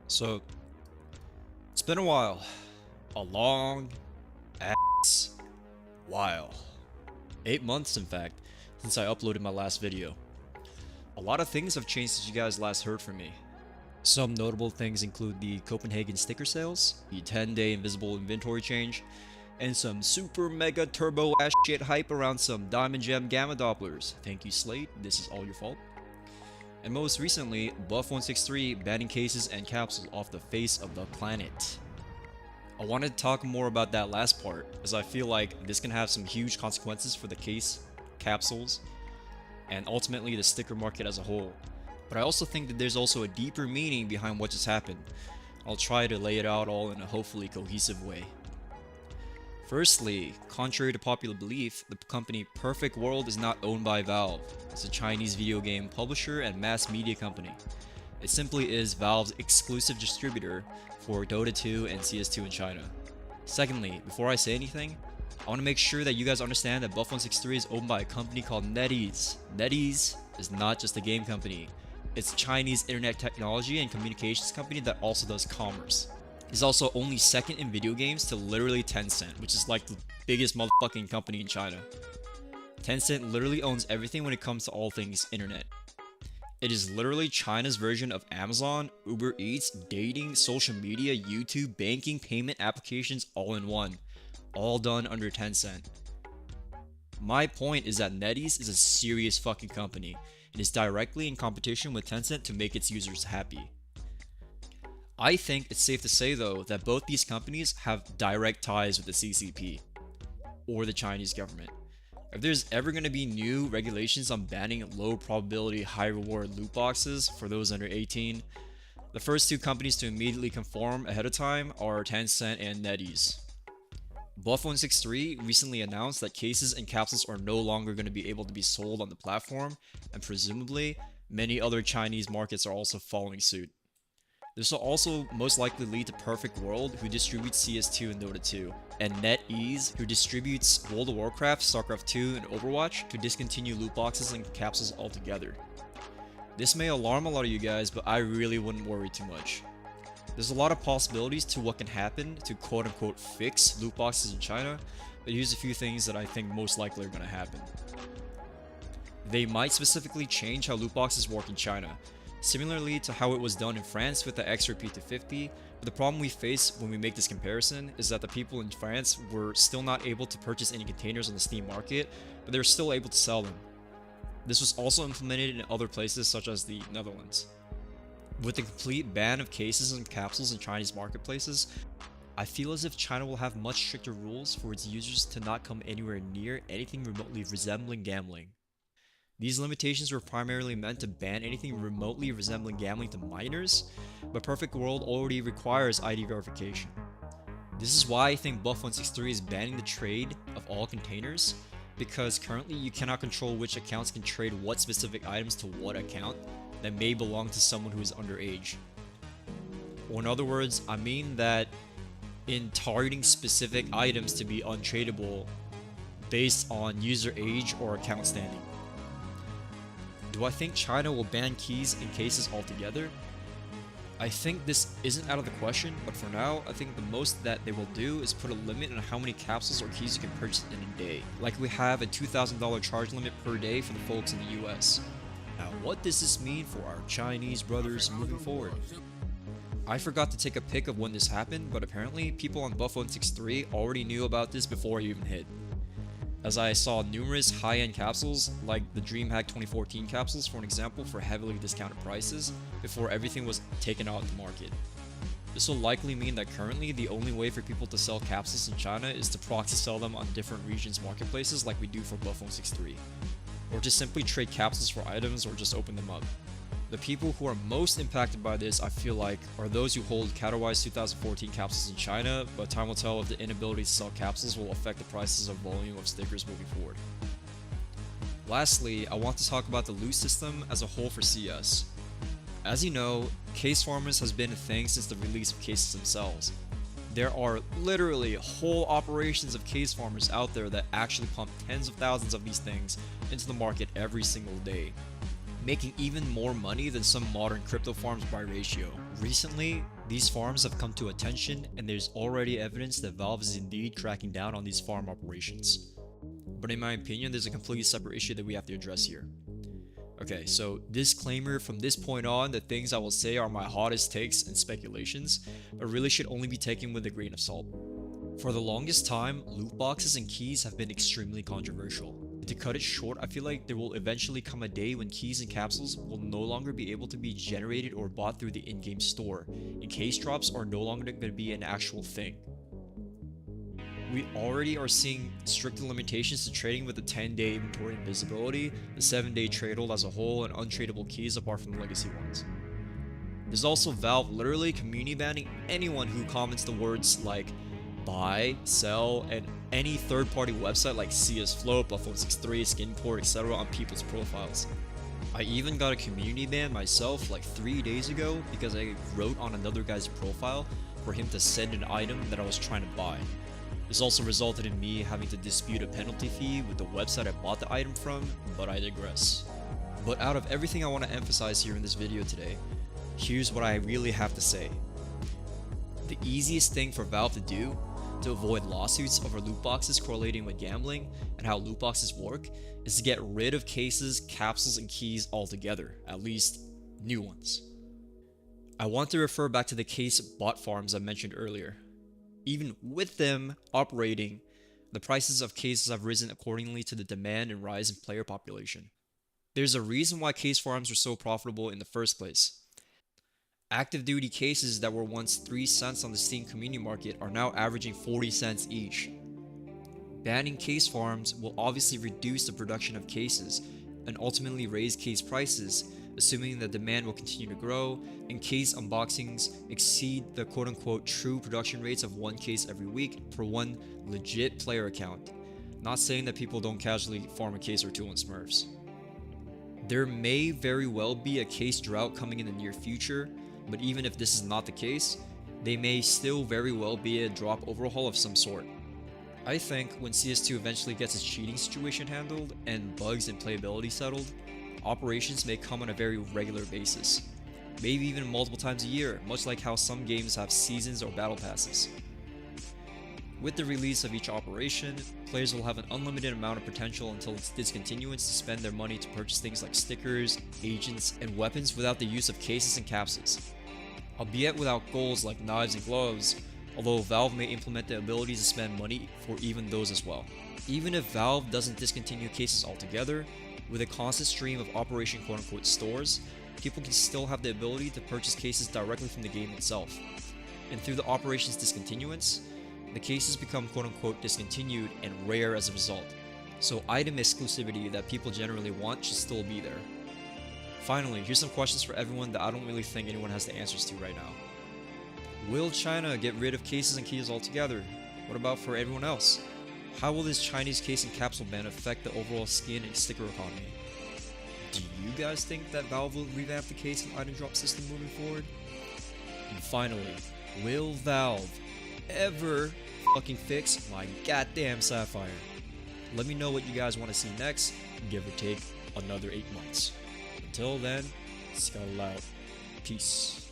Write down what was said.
So, it's been a while. A long ass while. 8 months, in fact, since I uploaded my last video. A lot of things have changed since you guys last heard from me. Some notable things include the Copenhagen sticker sales, the 10-day invisible inventory change, and some super mega turbo ass shit hype around some diamond gem gamma dopplers. Thank you, Slate, this is all your fault. And most recently, BUFF163 banning cases and capsules off the face of the planet. I wanted to talk more about that last part, as I feel like this can have some huge consequences for the case, capsules, and ultimately the sticker market as a whole. But I also think that there's also a deeper meaning behind what just happened. I'll try to lay it out all in a hopefully cohesive way. Firstly, contrary to popular belief, the company Perfect World is not owned by Valve. It's a Chinese video game publisher and mass media company. It simply is Valve's exclusive distributor for Dota 2 and CS2 in China. Secondly, before I say anything, I want to make sure that you guys understand that BUFF163 is owned by a company called NetEase. NetEase is not just a game company. It's a Chinese internet technology and communications company that also does commerce. It's also only second in video games to literally Tencent, which is like the biggest motherfucking company in China. Tencent literally owns everything when it comes to all things internet. It is literally China's version of Amazon, Uber Eats, dating, social media, YouTube, banking, payment applications all in one. All done under Tencent. My point is that NetEase is a serious fucking company and is directly in competition with Tencent to make its users happy. I think it's safe to say though that both these companies have direct ties with the CCP or the Chinese government. If there's ever going to be new regulations on banning low probability high reward loot boxes for those under 18, the first two companies to immediately conform ahead of time are Tencent and NetEase. BUFF163 recently announced that cases and capsules are no longer going to be able to be sold on the platform, and presumably many other Chinese markets are also following suit. This will also most likely lead to Perfect World, who distributes CS2 and Dota 2, and NetEase, who distributes World of Warcraft, StarCraft 2, and Overwatch, to discontinue loot boxes and capsules altogether. This may alarm a lot of you guys, but I really wouldn't worry too much. There's a lot of possibilities to what can happen to quote-unquote fix loot boxes in China, but here's a few things that I think most likely are going to happen. They might specifically change how loot boxes work in China, similarly to how it was done in France with the extra P250, but the problem we face when we make this comparison is that the people in France were still not able to purchase any containers on the Steam market, but they were still able to sell them. This was also implemented in other places such as the Netherlands. With the complete ban of cases and capsules in Chinese marketplaces, I feel as if China will have much stricter rules for its users to not come anywhere near anything remotely resembling gambling. These limitations were primarily meant to ban anything remotely resembling gambling to minors, but Perfect World already requires ID verification. This is why I think BUFF163 is banning the trade of all containers, because currently you cannot control which accounts can trade what specific items to what account that may belong to someone who is underage. Or in other words, I mean that in targeting specific items to be untradeable based on user age or account standing. Do I think China will ban keys and cases altogether? I think this isn't out of the question, but for now, I think the most that they will do is put a limit on how many capsules or keys you can purchase in a day, like we have a $2,000 charge limit per day for the folks in the US. Now, what does this mean for our Chinese brothers moving forward? I forgot to take a pic of when this happened, but apparently people on BUFF163 already knew about this before it even hit, as I saw numerous high-end capsules, like the DreamHack 2014 capsules for an example, for heavily discounted prices before everything was taken out of the market. This will likely mean that currently the only way for people to sell capsules in China is to proxy sell them on different regions' marketplaces like we do for BUFF163, or to simply trade capsules for items or just open them up. The people who are most impacted by this, I feel like, are those who hold Caterwise 2014 capsules in China, but time will tell if the inability to sell capsules will affect the prices of volume of stickers moving forward. Lastly, I want to talk about the loot system as a whole for CS. As you know, case farmers has been a thing since the release of cases themselves. There are literally whole operations of case farmers out there that actually pump tens of thousands of these things into the market every single day. making even more money than some modern crypto farms by ratio. Recently, these farms have come to attention, and there's already evidence that Valve is indeed cracking down on these farm operations. But in my opinion, there's a completely separate issue that we have to address here. Okay, so disclaimer, from this point on, the things I will say are my hottest takes and speculations, but really should only be taken with a grain of salt. For the longest time, loot boxes and keys have been extremely controversial. To cut it short, I feel like there will eventually come a day when keys and capsules will no longer be able to be generated or bought through the in-game store, and case drops are no longer going to be an actual thing. We already are seeing strict limitations to trading with the 10-day inventory invisibility, the 7-day trade hold as a whole, and untradeable keys apart from the legacy ones. There's also Valve literally community banning anyone who comments the words like buy, sell, and any third-party website like CS2, BUFF163, Skinport, etc. on people's profiles. I even got a community ban myself like 3 days ago because I wrote on another guy's profile for him to send an item that I was trying to buy. This also resulted in me having to dispute a penalty fee with the website I bought the item from, but I digress. But out of everything I want to emphasize here in this video today, here's what I really have to say. The easiest thing for Valve to do to avoid lawsuits over loot boxes correlating with gambling and how loot boxes work is to get rid of cases, capsules, and keys altogether, at least new ones. I want to refer back to the case bot farms I mentioned earlier. Even with them operating, the prices of cases have risen accordingly to the demand and rise in player population. There's a reason why case farms were so profitable in the first place. Active duty cases that were once 3 cents on the Steam community market are now averaging 40 cents each. Banning case farms will obviously reduce the production of cases and ultimately raise case prices, assuming that demand will continue to grow and case unboxings exceed the quote-unquote true production rates of 1 case every week for one legit player account. Not saying that people don't casually farm a case or two on Smurfs. There may very well be a case drought coming in the near future, but even if this is not the case, they may still very well be a drop overhaul of some sort. I think when CS2 eventually gets its cheating situation handled and bugs and playability settled, operations may come on a very regular basis, maybe even multiple times a year, much like how some games have seasons or battle passes. With the release of each operation, players will have an unlimited amount of potential until its discontinuance to spend their money to purchase things like stickers, agents, and weapons without the use of cases and capsules. Albeit without goals like knives and gloves, although Valve may implement the ability to spend money for even those as well. Even if Valve doesn't discontinue cases altogether, with a constant stream of Operation quote-unquote stores, people can still have the ability to purchase cases directly from the game itself. And through the operation's discontinuance, the cases become quote-unquote discontinued and rare as a result, so item exclusivity that people generally want should still be there. Finally, here's some questions for everyone that I don't really think anyone has the answers to right now. Will China get rid of cases and keys altogether? What about for everyone else? How will this Chinese case and capsule ban affect the overall skin and sticker economy? Do you guys think that Valve will revamp the case and item drop system moving forward? And finally, will Valve ever fucking fix my goddamn Sapphire? Let me know what you guys want to see next, give or take another 8 months. Until then, Skull out. Peace.